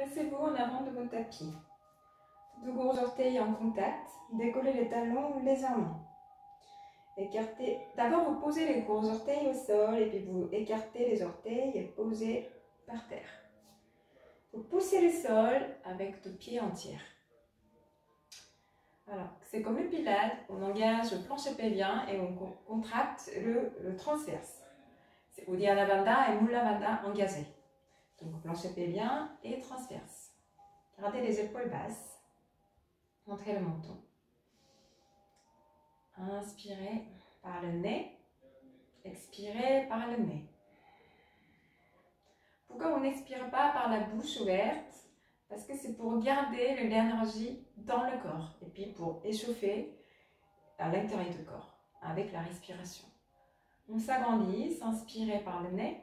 Placez-vous en avant de votre tapis. Deux gros orteils en contact. Décollez les talons légèrement. Écartez. D'abord, vous posez les gros orteils au sol et puis vous écartez les orteils et posez par terre. Vous poussez le sol avec le pied entier. Alors, c'est comme le pilates, on engage le plancher pelvien et on contracte le transverse. C'est Uddiyana Bandha et Mula Bandha engagés. Donc, plancher pelvien et transverse. Gardez les épaules basses. Montrez le menton. Inspirez par le nez. Expirez par le nez. Pourquoi on n'expire pas par la bouche ouverte? Parce que c'est pour garder l'énergie dans le corps et puis pour échauffer à l'intérieur du corps avec la respiration. On s'agrandit, inspirez par le nez,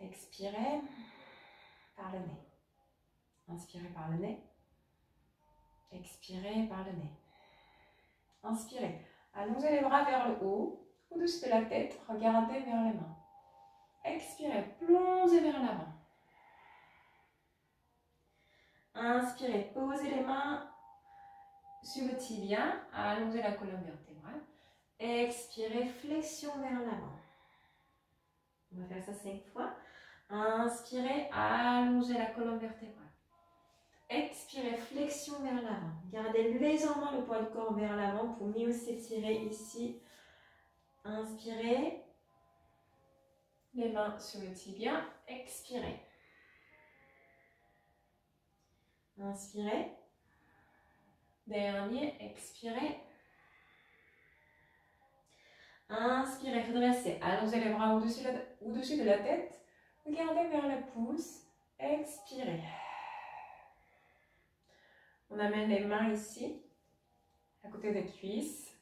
expirez par le nez. Inspirez par le nez, expirez par le nez. Inspirez, allongez les bras vers le haut, au-dessus de la tête, regardez vers les mains. Expirez, plongez vers l'avant. Inspirez, posez les mains sur le tibia, allongez la colonne vertébrale. Expirez, flexion vers l'avant. On va faire ça 5 fois. Inspirez, allongez la colonne vertébrale. Expirez, flexion vers l'avant. Gardez légèrement le poids du corps vers l'avant pour mieux s'étirer ici. Inspirez, les mains sur le tibia. Expirez. Inspirez. Dernier, expirez. Inspirez, redressez. Allongez les bras au-dessus de la tête. Regardez vers le pouce. Expirez. On amène les mains ici, à côté des cuisses.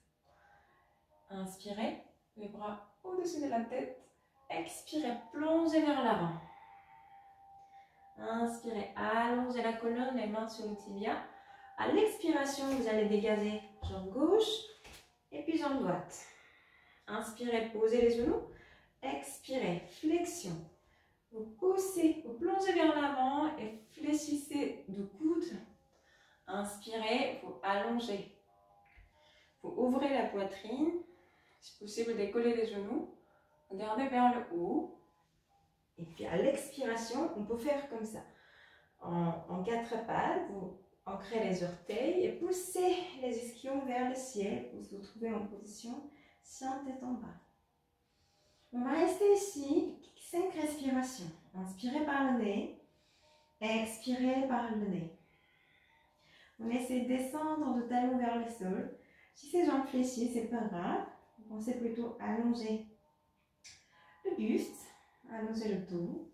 Inspirez, les bras au-dessus de la tête. Expirez, plongez vers l'avant. Inspirez, allongez la colonne, les mains sur le tibia. À l'expiration, vous allez dégager jambe gauche et puis jambe droite. Inspirez, posez les genoux. Expirez, flexion. Vous poussez, vous plongez vers l'avant et fléchissez du coude. Inspirez, vous allongez. Vous ouvrez la poitrine. Si possible, décollez les genoux. Regardez vers le haut. Et puis à l'expiration, on peut faire comme ça. En 4 pattes, vous ancrez les orteils et poussez les ischions vers le ciel. Vous vous trouvez en position sans tête en bas. On va rester ici 5 respirations. Inspirez par le nez. Expirez par le nez. On essaie de descendre de talon vers le sol. Si ces jambes fléchissent, c'est pas grave. Vous pensez plutôt allonger le buste, allonger le dos.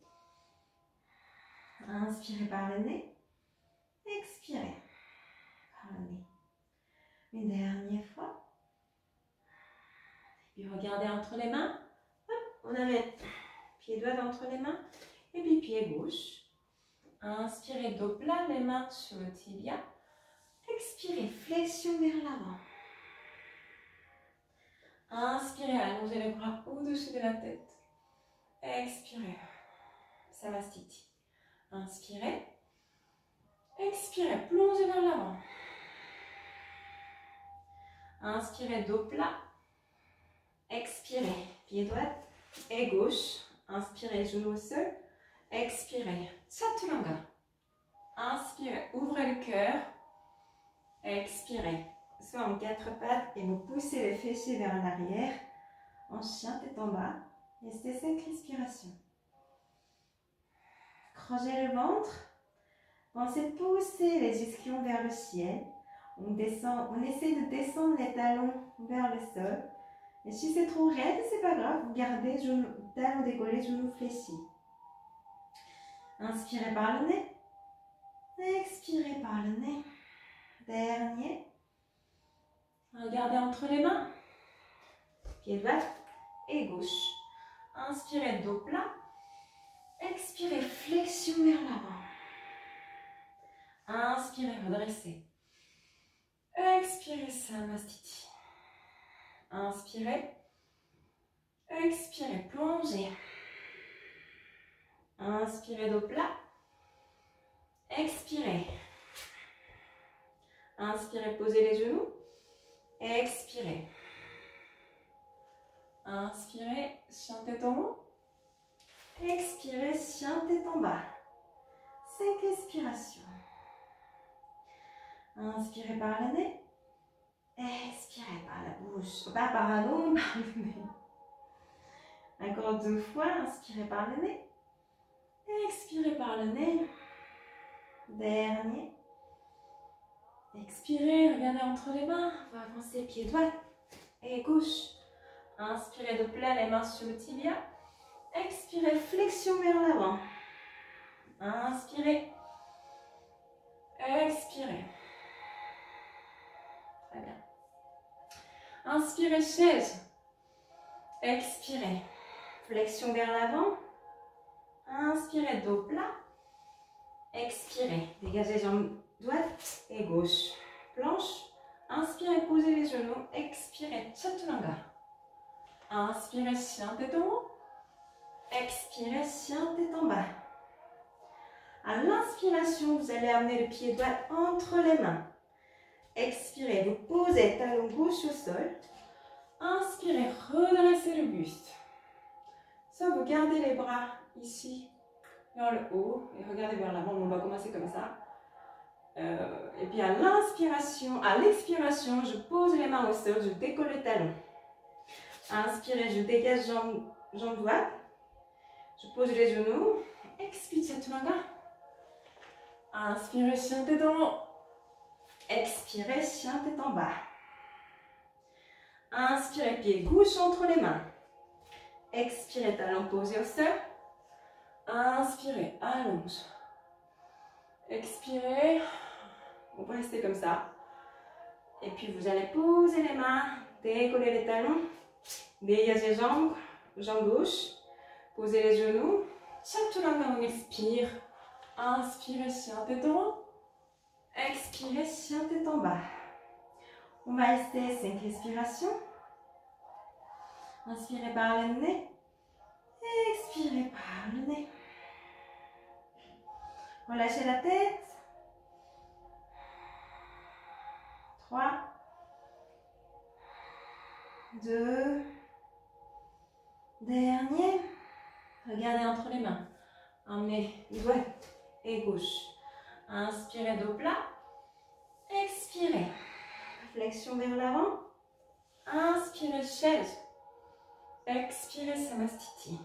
Inspirez par le nez. Expirez par le nez. Une dernière fois. Et puis regardez entre les mains. Hop, on amène pied droit entre les mains. Et puis pied gauche. Inspirez dos plat, les mains sur le tibia. Expirez, flexion vers l'avant. Inspirez, allongez les bras au-dessus de la tête. Expirez, Samastiti. Inspirez. Expirez, plongez vers l'avant. Inspirez, dos plat. Expirez, pied droit et gauche. Inspirez, genou au sol. Expirez, Chaturanga. Inspirez, ouvrez le cœur. Expirez, soit en 4 pattes et vous poussez les fessiers vers l'arrière. En chien, tête en bas. Restez 5 respirations. Crochez le ventre. Pensez pousser les ischions vers le ciel. On essaie de descendre les talons vers le sol. Et si c'est trop raide, c'est pas grave. Vous gardez talons décollés, genoux fléchis. Inspirez par le nez. Expirez par le nez. Dernier. Regardez entre les mains. Pied droit et gauche. Inspirez, dos plat. Expirez, flexion vers l'avant. Inspirez, redressez. Expirez, Samastiti. Inspirez. Expirez, plongez. Inspirez, dos plat. Expirez. Inspirez, posez les genoux. Expirez. Inspirez, chien tête en haut. Expirez, chien tête en bas. 5 expirations. Inspirez par le nez. Expirez par la bouche. Pas par la langue, par le nez. Encore 2 fois. Inspirez par le nez. Expirez par le nez. Dernier. Expirez, regardez entre les mains. On va avancer pied droit et gauche. Inspirez de plein les mains sur le tibia. Expirez, flexion vers l'avant. Inspirez. Expirez. Très bien. Inspirez, chaise. Expirez. Flexion vers l'avant. Inspirez, dos plat. Expirez. Dégagez jambes droite et gauche. Planche. Inspirez, posez les genoux. Expirez, chaturanga. Inspirez, chien tête en haut. Expirez, chien tête en bas. À l'inspiration, vous allez amener le pied droit entre les mains. Expirez, vous posez talon gauche au sol. Inspirez, redressez le buste. Ça, vous gardez les bras ici, vers le haut. Et regardez vers l'avant, on va commencer comme ça. Et puis à l'inspiration, à l'expiration, je pose les mains au sol, je décolle le talon. Inspirez, je dégage jambe droite. Je pose les genoux. Expire, chaturanga. Inspirez, chien tête en haut. Expirez, chien tête en bas. Inspirez, pied gauche entre les mains. Expirez, talon posé au sol. Inspirez, allonge. Expirez. On peut rester comme ça. Et puis vous allez poser les mains, décoller les talons, dégager les jambes, jambe gauche. Posez les genoux. Chaturanga, on expire. Inspirez, chien tête en haut. Expirez, chien tête en bas. On va rester 5 respirations. Inspirez par le nez. Expirez par le nez. Relâchez la tête. 3, 2, dernier. Regardez entre les mains. Emmenez droite et gauche. Inspirez, dos plat. Expirez. Flexion vers l'avant. Inspirez, chaise. Expirez, samastiti.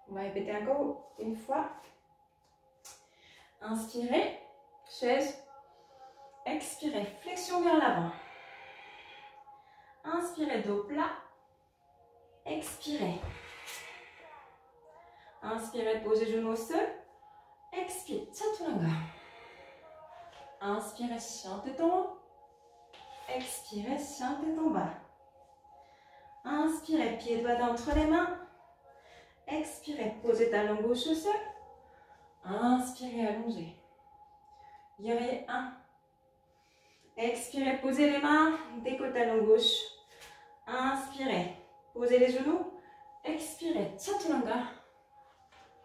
On va répéter encore une fois. Inspirez, chaise. Expirez, flexion vers l'avant. Inspirez, dos plat. Expirez. Inspirez, posez genoux au sol. Expirez, chaturanga. Inspirez, chien tête en haut. Expirez, chien tête en bas. Inspirez, pied droit entre les mains. Expirez, posez talon gauche au sol. Inspirez, allongez. Guerrier 1. Expirez, posez les mains. Décolle talon gauche. Inspirez, posez les genoux. Expirez, chaturanga.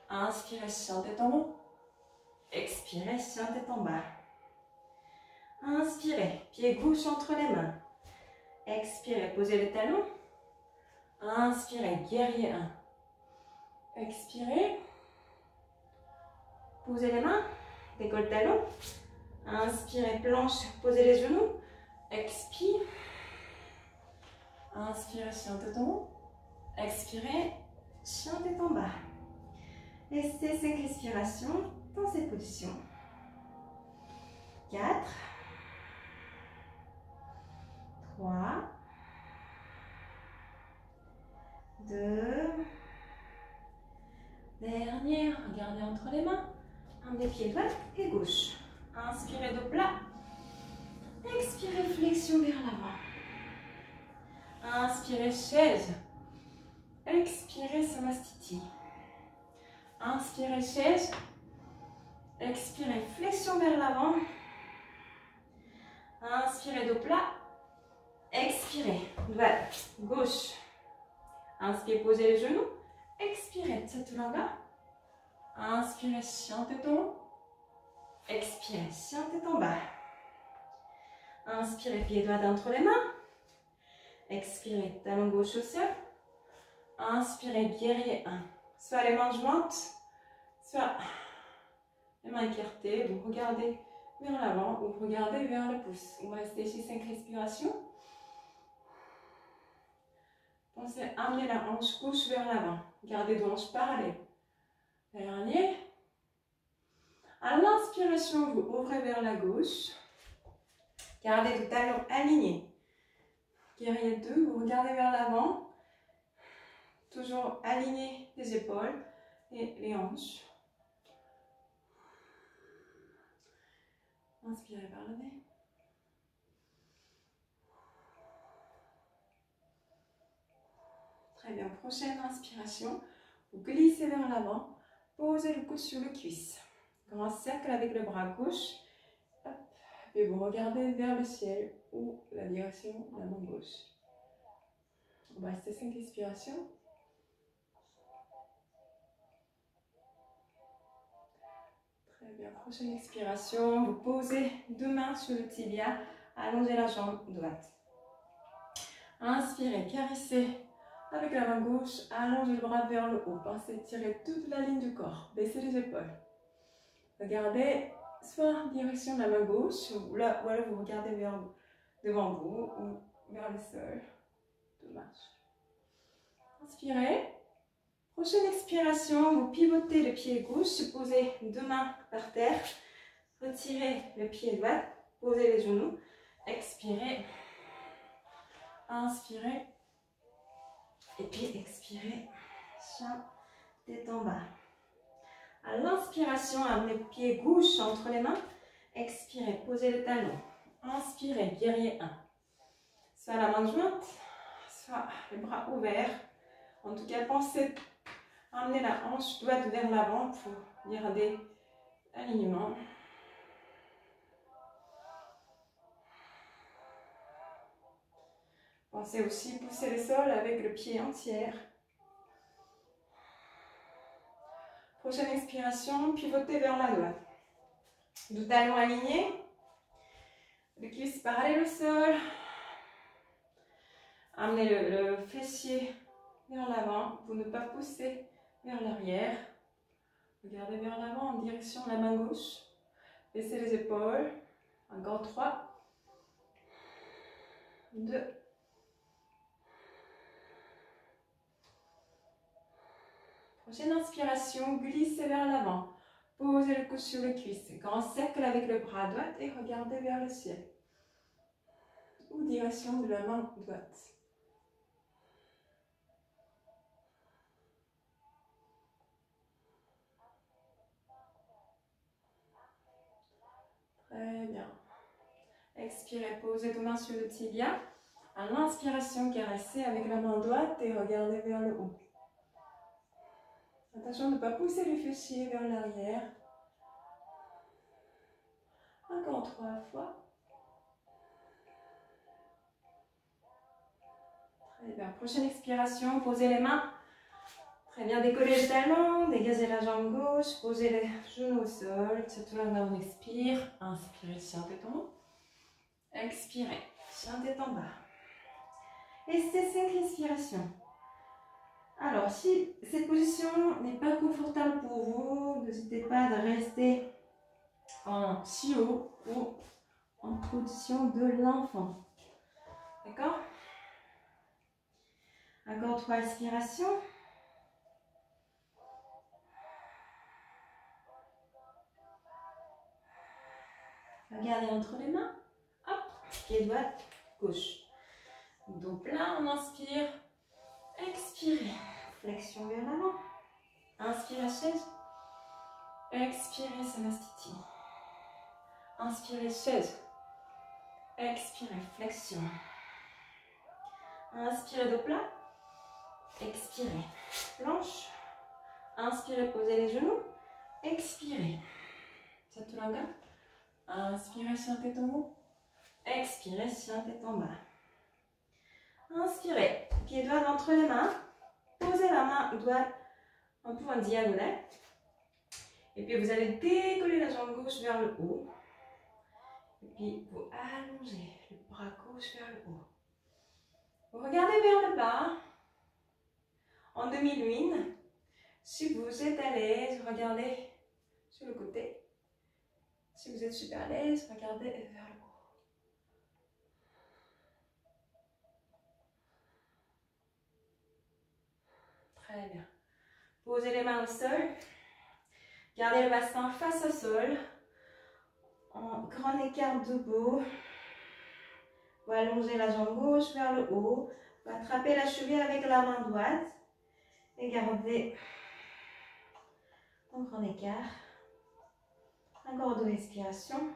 Inspirez, chien tête en haut. Expirez, chien tête en bas. Inspirez, pied gauche entre les mains. Expirez, posez les talons. Inspirez, guerrier 1. Expirez. Posez les mains. Décolle talon. Inspirez, planche, posez les genoux. Expire. Inspirez, chien tête en haut. Expirez, chien tête en bas. Restez 5 respirations dans cette position. 4, 3, 2, dernier, regardez entre les mains, emmenez pied droit et gauche. Inspirez, dos plat. Expirez, flexion vers l'avant. Inspirez, chaise. Expirez, samastiti. Inspirez, chaise. Expirez, flexion vers l'avant. Inspirez, dos plat. Expirez, droite, gauche. Inspirez, posez les genoux. Expirez, chaturanga. Inspirez, chien tête en haut. Expirez, chien tête en bas. Inspirez, pied droit entre les mains. Expirez, talon gauche au sol. Inspirez, guerrier 1. Soit les mains jointes, soit les mains écartées. Vous regardez vers l'avant ou vous regardez vers le pouce. On va rester ici 5 respirations. Pensez à amener la hanche gauche vers l'avant. Gardez deux hanches parallèles. Dernier. À l'inspiration, vous ouvrez vers la gauche. Gardez le talon aligné. Guerrier 2, vous regardez vers l'avant. Toujours aligner les épaules et les hanches. Inspirez par le nez. Très bien, prochaine inspiration. Vous glissez vers l'avant. Posez le coude sur le cuisse. Grand cercle avec le bras gauche. Hop. Et vous regardez vers le ciel ou la direction de la main gauche. On va rester 5 respirations. Très bien, prochaine expiration. Vous posez deux mains sur le tibia. Allongez la jambe droite. Inspirez, caressez avec la main gauche. Allongez le bras vers le haut. Pensez tirer toute la ligne du corps. Baissez les épaules. Regardez soit en direction de la main gauche, ou là, voilà, vous regardez vers devant vous ou vers le sol. Deux marches. Inspirez. Prochaine expiration, vous pivotez le pied gauche, posez deux mains par terre. Retirez le pied droit, posez les genoux. Expirez. Inspirez. Et puis expirez. Chien, tête en bas. À l'inspiration, amenez le pied gauche entre les mains. Expirez, posez le talon. Inspirez, guerrier 1. Soit la main jointe, soit les bras ouverts. En tout cas, pensez à amener la hanche droite vers l'avant pour garder l'alignement. Pensez aussi pousser le sol avec le pied entier. Prochaine expiration, pivotez vers la droite. Deux talons alignés. Le cuisse parallèle au sol. Amenez le fessier vers l'avant pour ne pas pousser vers l'arrière. Regardez vers l'avant en direction de la main gauche. Baissez les épaules. Encore 3. 2. Prochaine inspiration, glissez vers l'avant. Posez le coude sur le cuisse. Grand cercle avec le bras droit et regardez vers le ciel. Ou direction de la main droite. Très bien. Expirez, posez vos mains sur le tibia. À l'inspiration, caressez avec la main droite et regardez vers le haut. Attention à ne pas pousser les fessiers vers l'arrière. Encore 3 fois. Très bien. Prochaine expiration, posez les mains. Très bien, décollez le talon, dégagez la jambe gauche, posez les genoux au sol. Chaturanga, on expire. Inspirez, chien tête en haut. Expirez, chien tête en bas. Et c'est 5 respirations. Alors, si cette position n'est pas confortable pour vous, n'hésitez pas à rester en chiot ou en position de l'enfant. D'accord? Encore 3 respirations. Regardez entre les mains. Hop, pied droit, gauche. Dos plein, on inspire. Expirez. Flexion vers l'avant. Inspirez, chaise. Expirez, Samastiti. Inspirez, chaise. Expirez, flexion. Inspirez, dos plat. Expirez, planche. Inspirez, posez les genoux. Expirez. Chaturanga. Inspirez, chien tête en haut. Expirez, chien tête en bas. Inspirez, pied droit entre les mains. Posez la main droite un peu en diagonale. Et puis vous allez décoller la jambe gauche vers le haut. Et puis vous allongez le bras gauche vers le haut. Vous regardez vers le bas, en demi-lune. Si vous êtes à l'aise, regardez sur le côté. Si vous êtes super à l'aise, regardez vers le haut. Très bien. Posez les mains au sol. Gardez le bassin face au sol. En grand écart debout. Vous allongez la jambe gauche vers le haut. Vous attrapez la cheville avec la main droite. Et gardez un grand écart. Encore 2 respirations.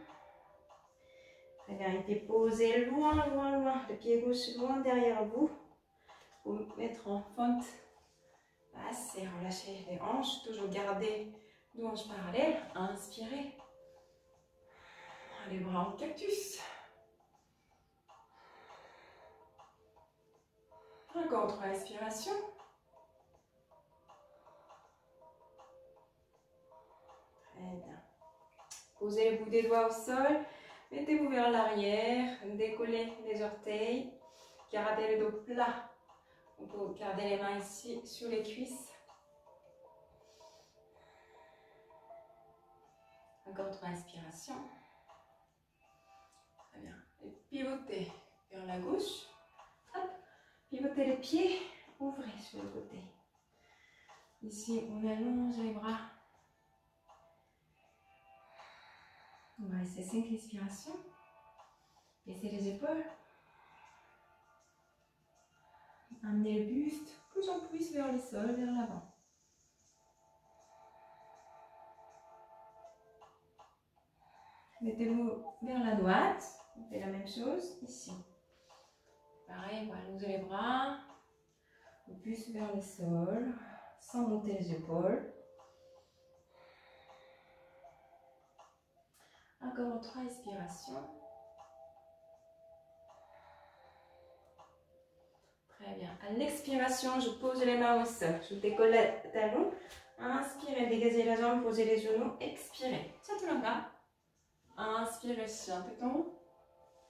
Très bien. Et puis posez loin, loin, loin. Le pied gauche loin derrière vous. Vous mettre en fente basse et relâchez les hanches. Toujours garder 2 hanches parallèles. Inspirez. Les bras en cactus. Encore 3 respirations. Très bien. Posez le bout des doigts au sol. Mettez-vous vers l'arrière. Décollez les orteils. Gardez le dos plat. On peut garder les mains ici sur les cuisses. Encore 3 respirations. Très bien. Et pivotez vers la gauche. Hop. Pivotez les pieds. Ouvrez sur le côté. Ici, on allonge les bras. On va laisser 5 respirations. Baissez les épaules. Amenez le buste plus en plus vers le sol, vers l'avant. Mettez-vous vers la droite. On fait la même chose ici. Pareil, on va allonger les bras. Le buste vers le sol, sans monter les épaules. Encore 3 respirations. Très bien. À l'expiration, je pose les mains au sol. Je décolle le talon. Inspirez, dégagez la jambe, posez les genoux. Expirez. Chaturanga. Inspirez, tête en haut.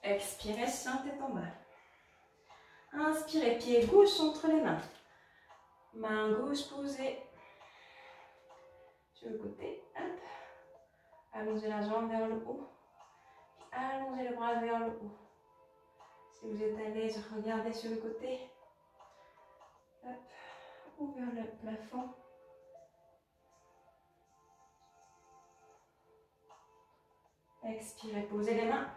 Expirez, tête en bas. Inspirez, pied gauche entre les mains. Main gauche posée sur le côté. Hop. Allongez la jambe vers le haut. Allongez le bras vers le haut. Si vous êtes à l'aise, regardez sur le côté. Hop. Ou vers le plafond. Expirez, posez les mains.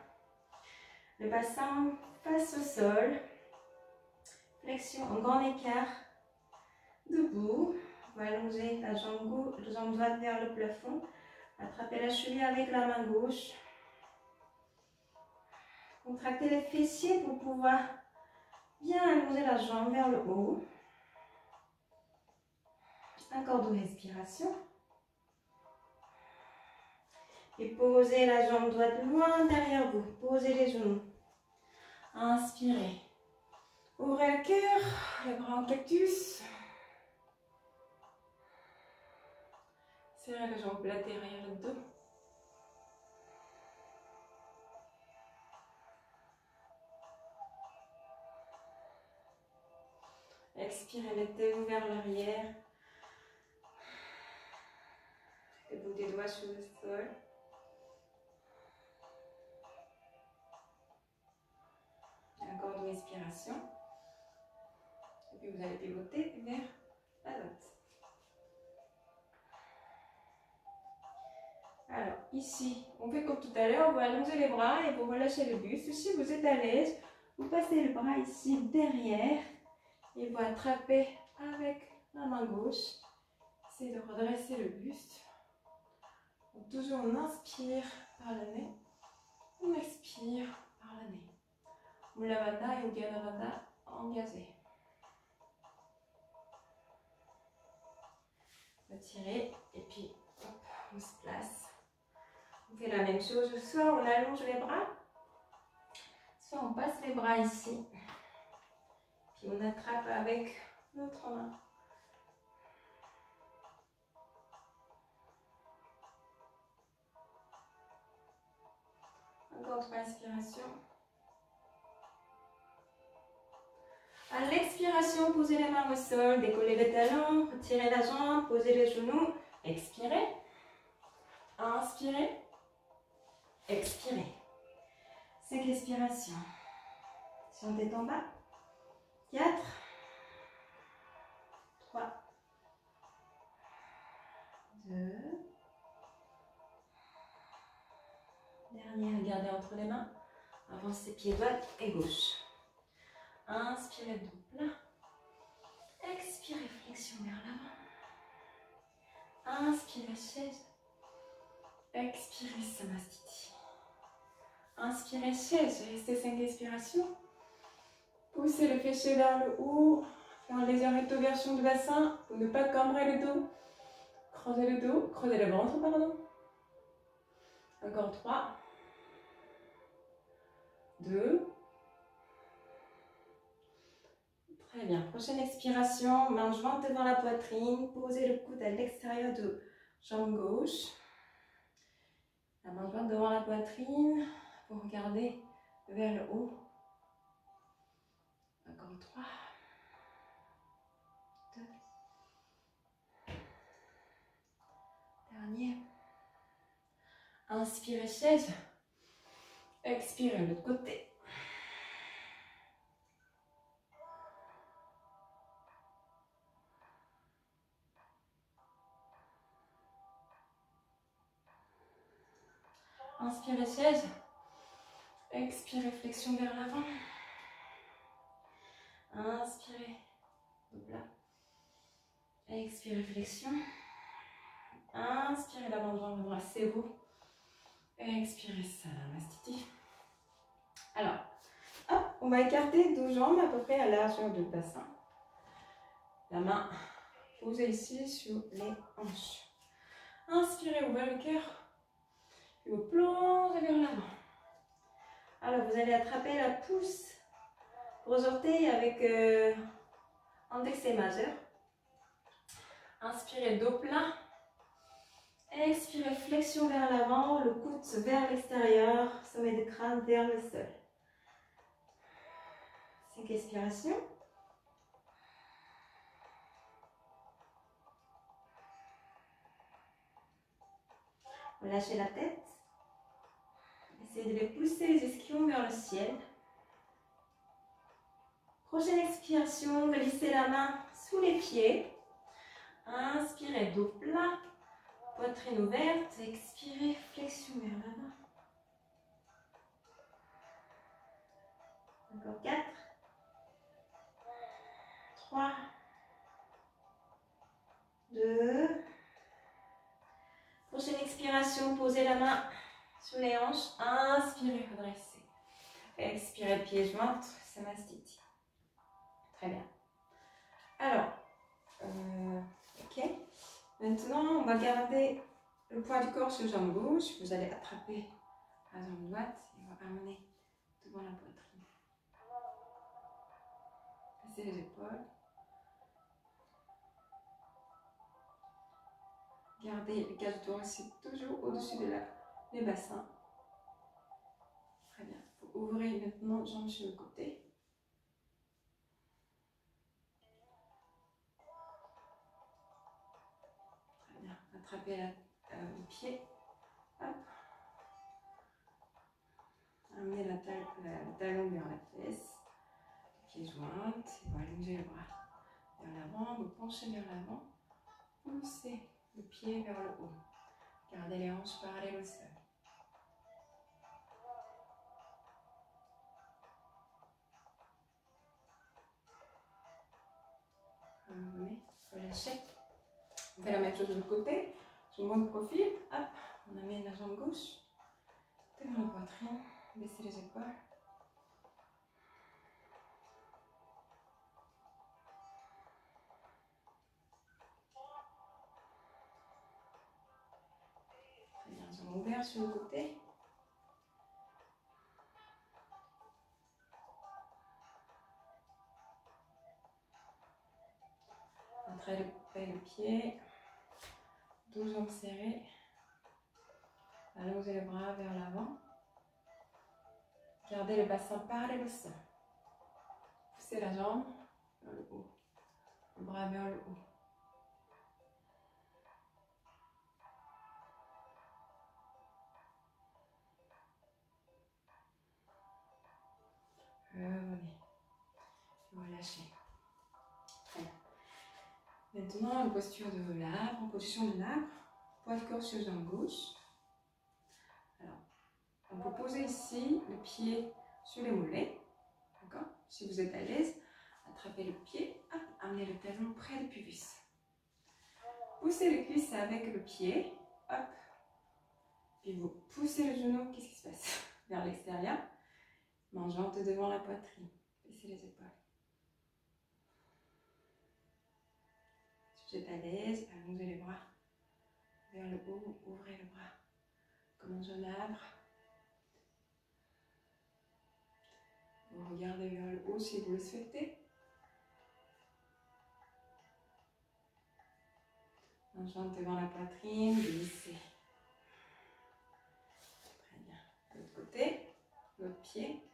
Le bassin face au sol. Flexion en grand écart. Debout. Vous allongez la jambe droite vers le plafond. Attrapez la cheville avec la main gauche. Contractez les fessiers pour pouvoir bien allonger la jambe vers le haut. Encore 2 respirations. Et posez la jambe droite loin derrière vous. Posez les genoux. Inspirez. Ouvrez le cœur, les bras en cactus. Serrez la jambe plate derrière le dos. Expirez, mettez-vous vers l'arrière. Le bout des doigts sur le sol. Encore 2 respirations. Et puis vous allez pivoter vers la droite. Alors, ici, on fait comme tout à l'heure, vous allongez les bras et vous relâchez le buste. Si vous êtes à l'aise, vous passez le bras ici derrière et vous attrapez avec la main gauche. Essayez de redresser le buste. Donc, toujours on inspire par le nez, on expire par le nez. Mulavada et Uddiyana engagé. Retirez et puis hop, on se place. On fait la même chose, soit on allonge les bras, soit on passe les bras ici. Puis on attrape avec l'autre main. Encore 3 inspirations. À l'expiration, posez les mains au sol, décollez les talons, retirez la jambe, posez les genoux. Expirez. Inspirez. Expirez. 5 expirations. Si on est en bas. 4. 3. 2. Dernière, gardez entre les mains. Avancez pied droit et gauche. Inspirez dos plat. Expirez, flexion vers l'avant. Inspirez, chaise. Expirez, Samastiti. Inspirez, chaise. Restez 5 expirations. Poussez le fessier vers le haut. Faire légère rétroversion du bassin pour ne pas cambrer le dos. Creusez le dos, creusez le ventre, pardon. Encore 3. 2. Très bien. Prochaine expiration, main jointe devant la poitrine. Posez le coude à l'extérieur de jambe gauche. La main jointe devant la poitrine. Vous regardez vers le haut. Encore 3. 2. Dernier. Inspirez, chaise. Expirez de l'autre côté. Inspirez, chaise. Expirez, flexion vers l'avant. Inspirez, dos plat. Expirez, flexion. Inspirez, l'avant-jambe assez haut. Expirez, Samastiti. Alors, hop, on va écarter 2 jambes à peu près à la largeur du bassin. La main posée ici sur les hanches. Inspirez, ouvrez le cœur. Et vous plongez vers l'avant. Alors, vous allez attraper la pouce gros orteil avec index et majeur. Inspirez, dos plat. Expirez, flexion vers l'avant, le coude vers l'extérieur, sommet de crâne vers le sol. 5 expirations. Relâchez la tête. Essayez de les pousser les ischions vers le ciel. Prochaine expiration, glissez la main sous les pieds. Inspirez, dos plat, poitrine ouverte. Expirez, flexion vers l'avant. Encore 4. 3. 2. Prochaine expiration, posez la main sur les hanches. Inspirez, redressez. Expirez, pieds joints, Samastiti. Très bien. Alors, ok. Maintenant, on va garder le poids du corps sur jambe gauche. Vous allez attraper la jambe droite et on va amener devant la poitrine. Passez les épaules. Gardez le cage thoracique toujours au-dessus de les bassins. Très bien. Vous ouvrez maintenant jambes sur le côté. Très bien. Attrapez le pied. Hop. Amenez le talon vers la fesse. Pieds joints. Et vous allongez les bras vers l'avant. Vous penchez vers l'avant. Poussez le pied vers le haut. Gardez les hanches parallèles au sol. Relâchez. On fait la même chose de l'autre côté. Je monte le profil. Hop. On amène la jambe gauche devant la poitrine. Baissez les épaules. Très bien. Jambes ouvertes sur le côté. Attrapez le pied. 2 jambes serrées. Allongez les bras vers l'avant. Gardez le bassin parallèle au sol. Poussez la jambe vers le haut. Le bras vers le haut. Revenez. Relâchez. Très bien. Maintenant, une posture de l'arbre, en position de l'arbre. Poids de corps sur jambe gauche. Alors, on peut poser ici le pied sur les mollets. D'accord? Si vous êtes à l'aise, attrapez le pied, hop, amenez le talon près du pubis. Poussez les cuisses avec le pied, hop. Puis vous poussez le genou, qu'est-ce qui se passe? Vers l'extérieur. Main jointe devant la poitrine. Baissez les épaules. Si vous êtes à l'aise, allongez les bras vers le haut, ouvrez le bras comme un jeune arbre. Vous regardez vers le haut si vous le souhaitez. Main jointe devant la poitrine, glissez. Très bien. De l'autre côté, l'autre pied.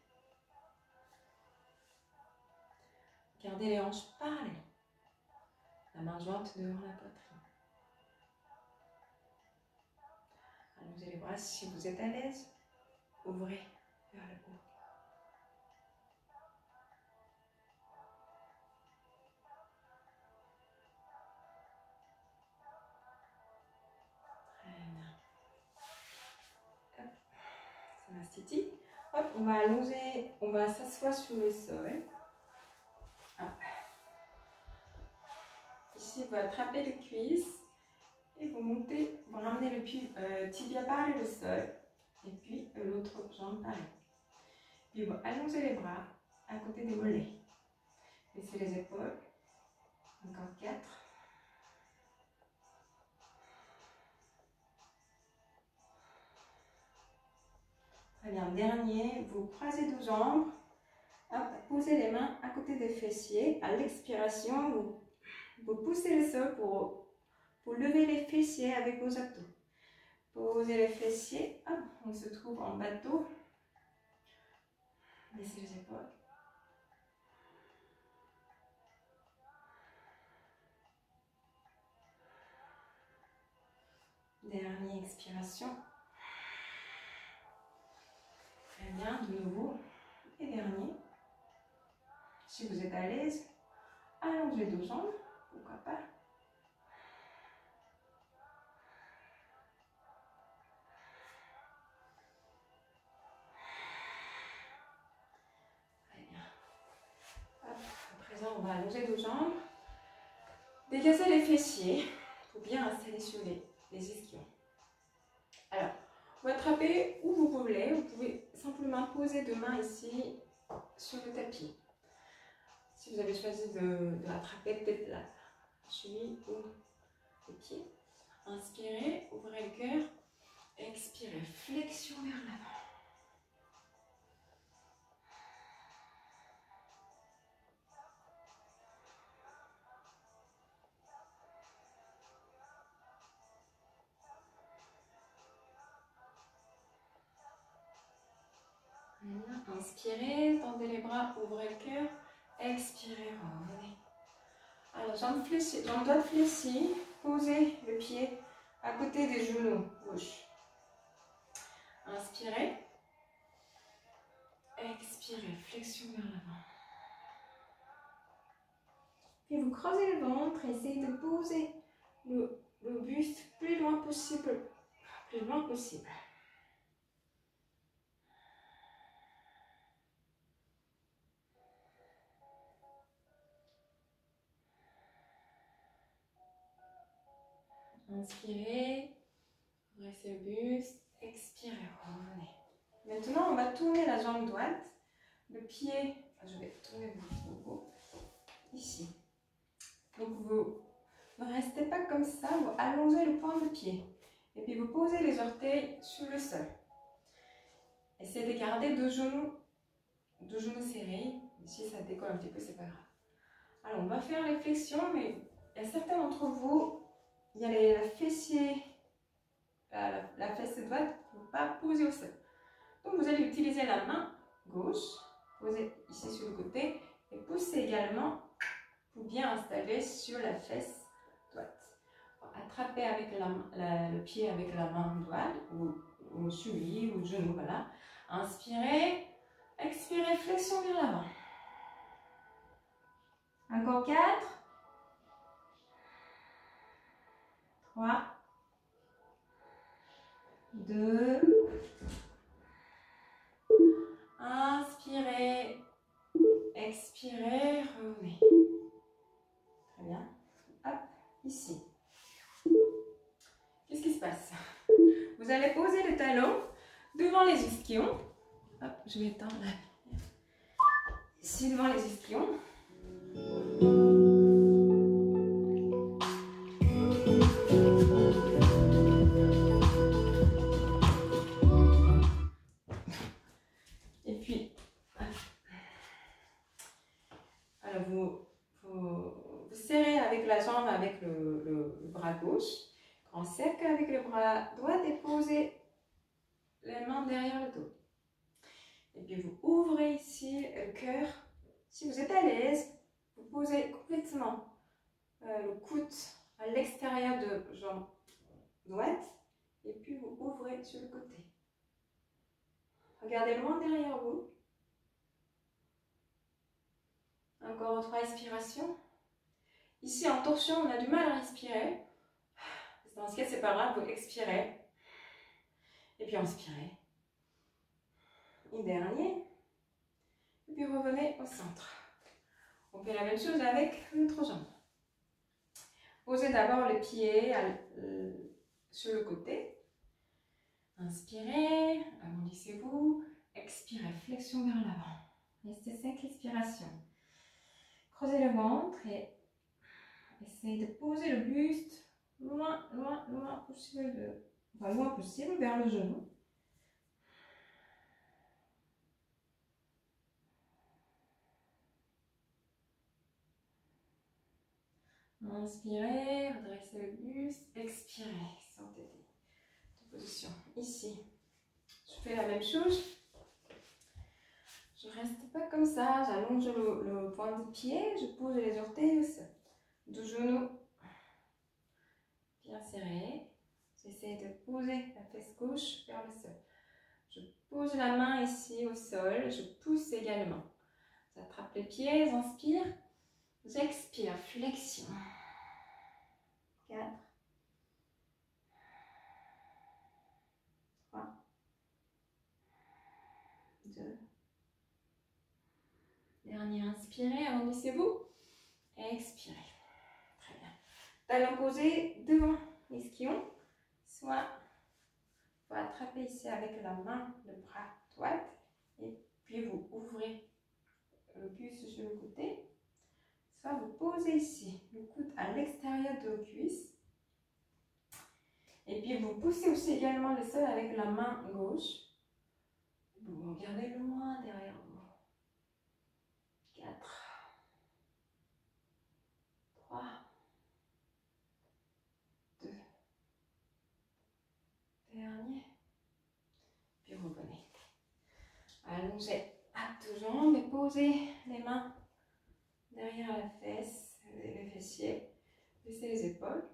Gardez les hanches parallèles. La main jointe devant la poitrine. Allongez les bras si vous êtes à l'aise. Ouvrez vers le haut. Très bien. Hop. Ça va, Titi. Hop, on va allonger, on va s'asseoir sur le sol. Hop. Ici, vous attrapez les cuisses et vous montez, vous ramenez le tibia parallèle au sol et puis l'autre jambe pareil. Puis vous allongez les bras à côté des mollets. Baissez les épaules. Encore 4. Très bien. Dernier, vous croisez deux jambes. Hop, posez les mains à côté des fessiers. À l'expiration, vous poussez le sol pour lever les fessiers avec vos abdos. Posez les fessiers. Hop, on se trouve en bateau. Baissez les épaules. Dernière expiration. Très bien, de nouveau. Et dernier. Si vous êtes à l'aise, allongez deux jambes, pourquoi pas. Très bien. Hop, à présent, on va allonger deux jambes. Dégagez les fessiers pour bien installer sur les ischions. Alors, vous attrapez où vous voulez. Vous pouvez simplement poser deux mains ici sur le tapis. Si vous avez choisi de rattraper peut-être la cheville ou les pieds. Inspirez, ouvrez le cœur. Expirez, flexion vers l'avant. Inspirez, tendez les bras, ouvrez le cœur. Expirez, revenez. Alors, jambe droite fléchie, posez le pied à côté des genoux gauche. Inspirez. Expirez, flexion vers l'avant. Puis vous creusez le ventre, essayez de poser le buste plus loin possible. Plus loin possible. Inspirez, restez le buste, expirez, revenez. Maintenant, on va tourner la jambe droite, le pied, je vais tourner vous ici. Donc, vous ne restez pas comme ça, vous allongez le point de pied. Et puis, vous posez les orteils sur le sol. Essayez de garder deux genoux serrés. Ici, ça décolle un petit peu, c'est pas grave. Alors, on va faire les flexions, mais il y a certains d'entre vous, il y a la fessier, la fesse droite, il ne faut pas poser au sol. Donc, vous allez utiliser la main gauche. Posez ici sur le côté et poussez également pour bien installer sur la fesse droite. Attrapez avec le pied avec la main droite ou cheville ou genou, voilà. Inspirez, expirez, flexion vers l'avant. Encore 4, 3, 2, inspirez, expirez, revenez. Très bien. Hop, ici. Qu'est-ce qui se passe? Vous allez poser le talon devant les ischions. Hop, je vais étendre ici devant les ischions. Et puis, alors vous serrez avec la jambe, avec le bras gauche. Grand cercle avec le bras droit et posez les mains derrière le dos. Et puis vous ouvrez ici le cœur. Si vous êtes à l'aise, vous posez complètement le coude à l'extérieur de jambe droite. Et puis vous ouvrez sur le côté. Regardez loin derrière vous. Encore 3 respirations. Ici en torsion, on a du mal à respirer. Dans ce cas, c'est pas grave, vous expirez. Et puis inspirez. Un dernier. Et puis revenez au centre. On fait la même chose avec l'autre jambe. Posez d'abord les pieds sur le côté. Inspirez, agrandissez-vous. Expirez, flexion vers l'avant. Restez 5 respirations. Creusez le ventre et essayez de poser le buste loin possible, loin possible vers le genou. Inspirez, redressez le buste, expirez, sortez de position. Ici, je fais la même chose. Je reste pas comme ça, j'allonge le point de pied, je pose les orteils au sol. Deux genoux bien serrés. J'essaie de poser la fesse gauche vers le sol. Je pose la main ici au sol, je pousse également. J'attrape les pieds, j'inspire, j'expire, flexion. 4, 3, 2. Dernier, inspirez, agrandissez-vous. Expirez. Très bien. Talon posé devant l'ischion. Soit vous attrapez ici avec la main le bras droit et puis vous ouvrez le buste sur le côté. Soit vous posez ici le coude à l'extérieur de vos cuisses. Et puis vous poussez aussi également le sol avec la main gauche. Vous regardez loin derrière vous. 4, 3, 2, dernier. Puis revenez. Allongez à deux jambes et posez les mains derrière la fesse, les fessiers. Baissez les épaules.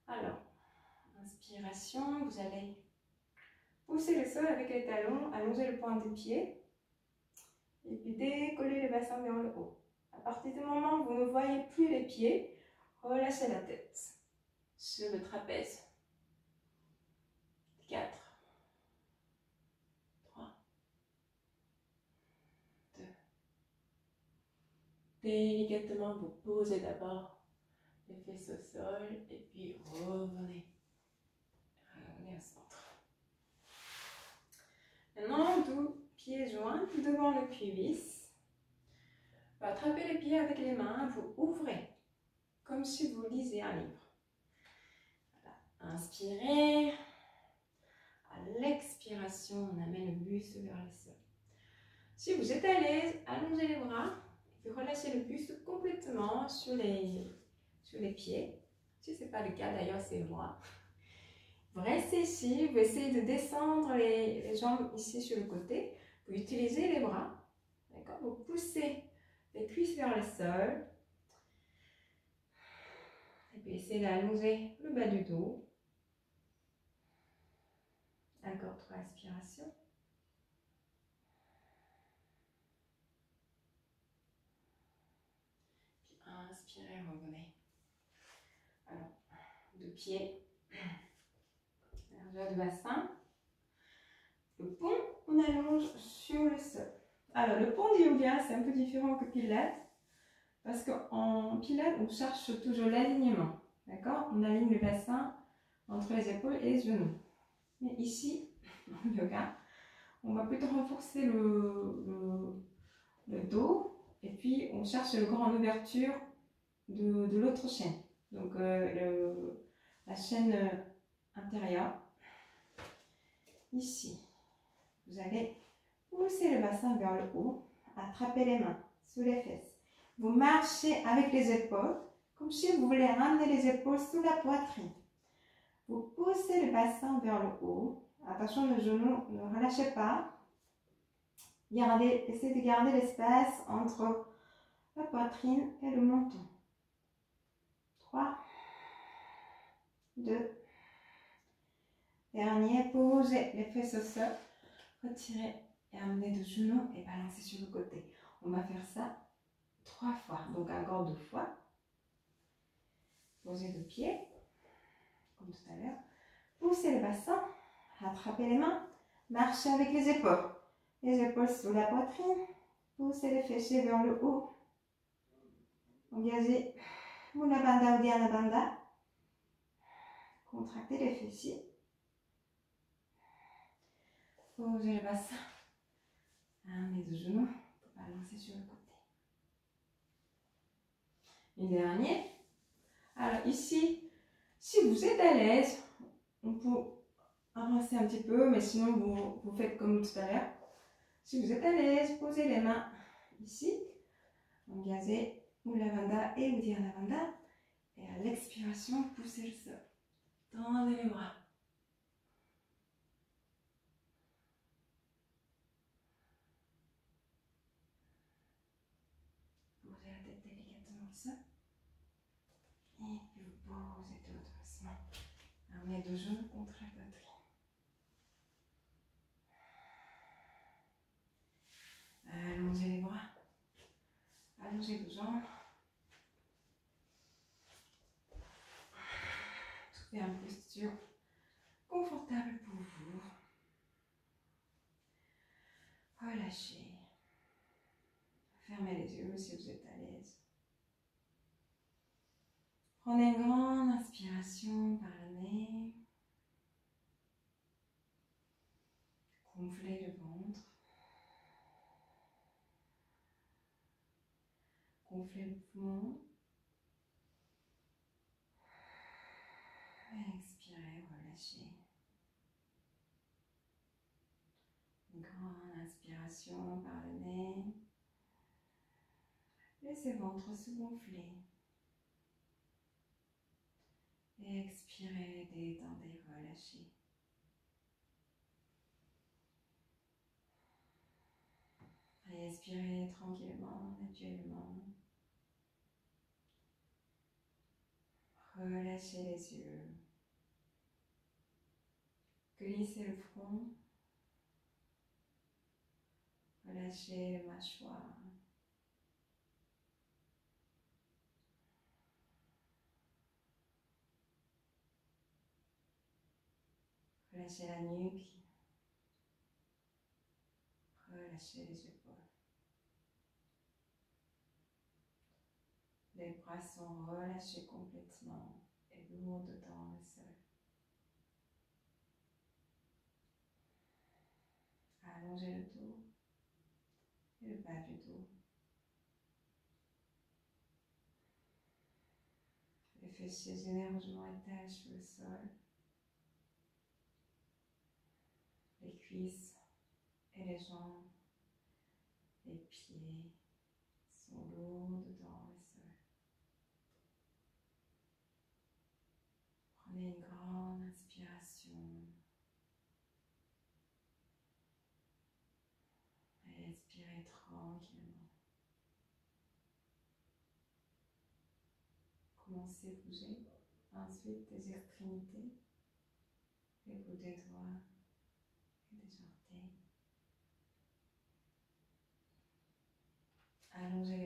Alors, inspiration, vous allez pousser le sol avec les talons, allonger le point des pieds. Et puis décoller le bassin vers le haut. À partir du moment où vous ne voyez plus les pieds, relâchez la tête sur le trapèze. 4, 3, 2. Délicatement, vous posez d'abord les fesses au sol et puis revenez. Revenez au centre. Maintenant, dos, pieds joints devant le cuisse. Vous attrapez les pieds avec les mains, vous ouvrez comme si vous lisez un livre. Voilà. Inspirez. À l'expiration, on amène le buste vers le sol. Si vous êtes à l'aise, allongez les bras et puis relâchez le buste complètement sur les pieds. Si ce n'est pas le cas, d'ailleurs, c'est moi. Vous restez ici, vous essayez de descendre les jambes ici sur le côté. Vous Vous utilisez les bras, d'accord? Vous poussez les cuisses vers le sol. Et puis essayez d'allonger le bas du dos. Encore 3 respirations. Puis inspirez, revenez. Alors, deux pieds. Largeur du bassin. Le pont, on allonge sur le sol. Alors, le pont du yoga, c'est un peu différent que Pilates. Parce qu'en Pilates, on cherche toujours l'alignement. D'accord? On aligne le bassin entre les épaules et les genoux. Mais ici, en yoga, on va plutôt renforcer le dos. Et puis, on cherche le corps en ouverture de l'autre chaîne. Donc, la chaîne intérieure. Ici, vous allez pousser le bassin vers le haut, attraper les mains sous les fesses. Vous marchez avec les épaules, comme si vous voulez ramener les épaules sous la poitrine. Vous poussez le bassin vers le haut. Attention, le genou, ne relâchez pas. Essayez de garder l'espace entre la poitrine et le menton. 3, 2, dernier, posez les fesses au sol, retirez et amenez le genou et balancez sur le côté. On va faire ça 3 fois, donc encore 2 fois. Posez le pied, comme tout à l'heure. Poussez le bassin, attrapez les mains, marchez avec les épaules. Les épaules sous la poitrine, poussez les fessiers vers le haut. Engagez Mula Bandha ou Dhyana Bandha. Contractez les fessiers. Posez le bassin. Amenez le genou pour balancer sur le côté. Et dernier. Alors ici, si vous êtes à l'aise, on peut avancer un petit peu, mais sinon vous faites comme tout à l'heure. Si vous êtes à l'aise, posez les mains ici. Engagez Mula Bandha et Uddiyana Bandha. Et à l'expiration, poussez le sol. Tendez les bras. Posez la tête délicatement au sol. Et puis vous posez tout doucement. Amenez deux genoux contre la poitrine. Allongez les bras. Allongez vos jambes. Trouvez une posture confortable pour vous. Relâchez. Fermez les yeux si vous êtes à l'aise. Prenez une grande inspiration par le nez. Gonflez le ventre. Gonflez le poumon. Expirez, relâchez. Une grande inspiration par le nez. Laissez le ventre se gonfler. Expirez, détendez, relâchez. Respirez tranquillement, naturellement. Relâchez les yeux. Glissez le front. Relâchez les mâchoires. Relâchez la nuque. Relâchez les épaules. Les bras sont relâchés complètement et lourds dans le sol. Allongez le dos et le bas du dos. Les fessiers généreusement étalés sur le sol. Les cuisses et les jambes, les pieds sont lourds dans le sol. Prenez une grande inspiration. Respirez tranquillement. Commencez à bouger. Ensuite, des extrémités, les bouts des doigts et des orteils. Allongez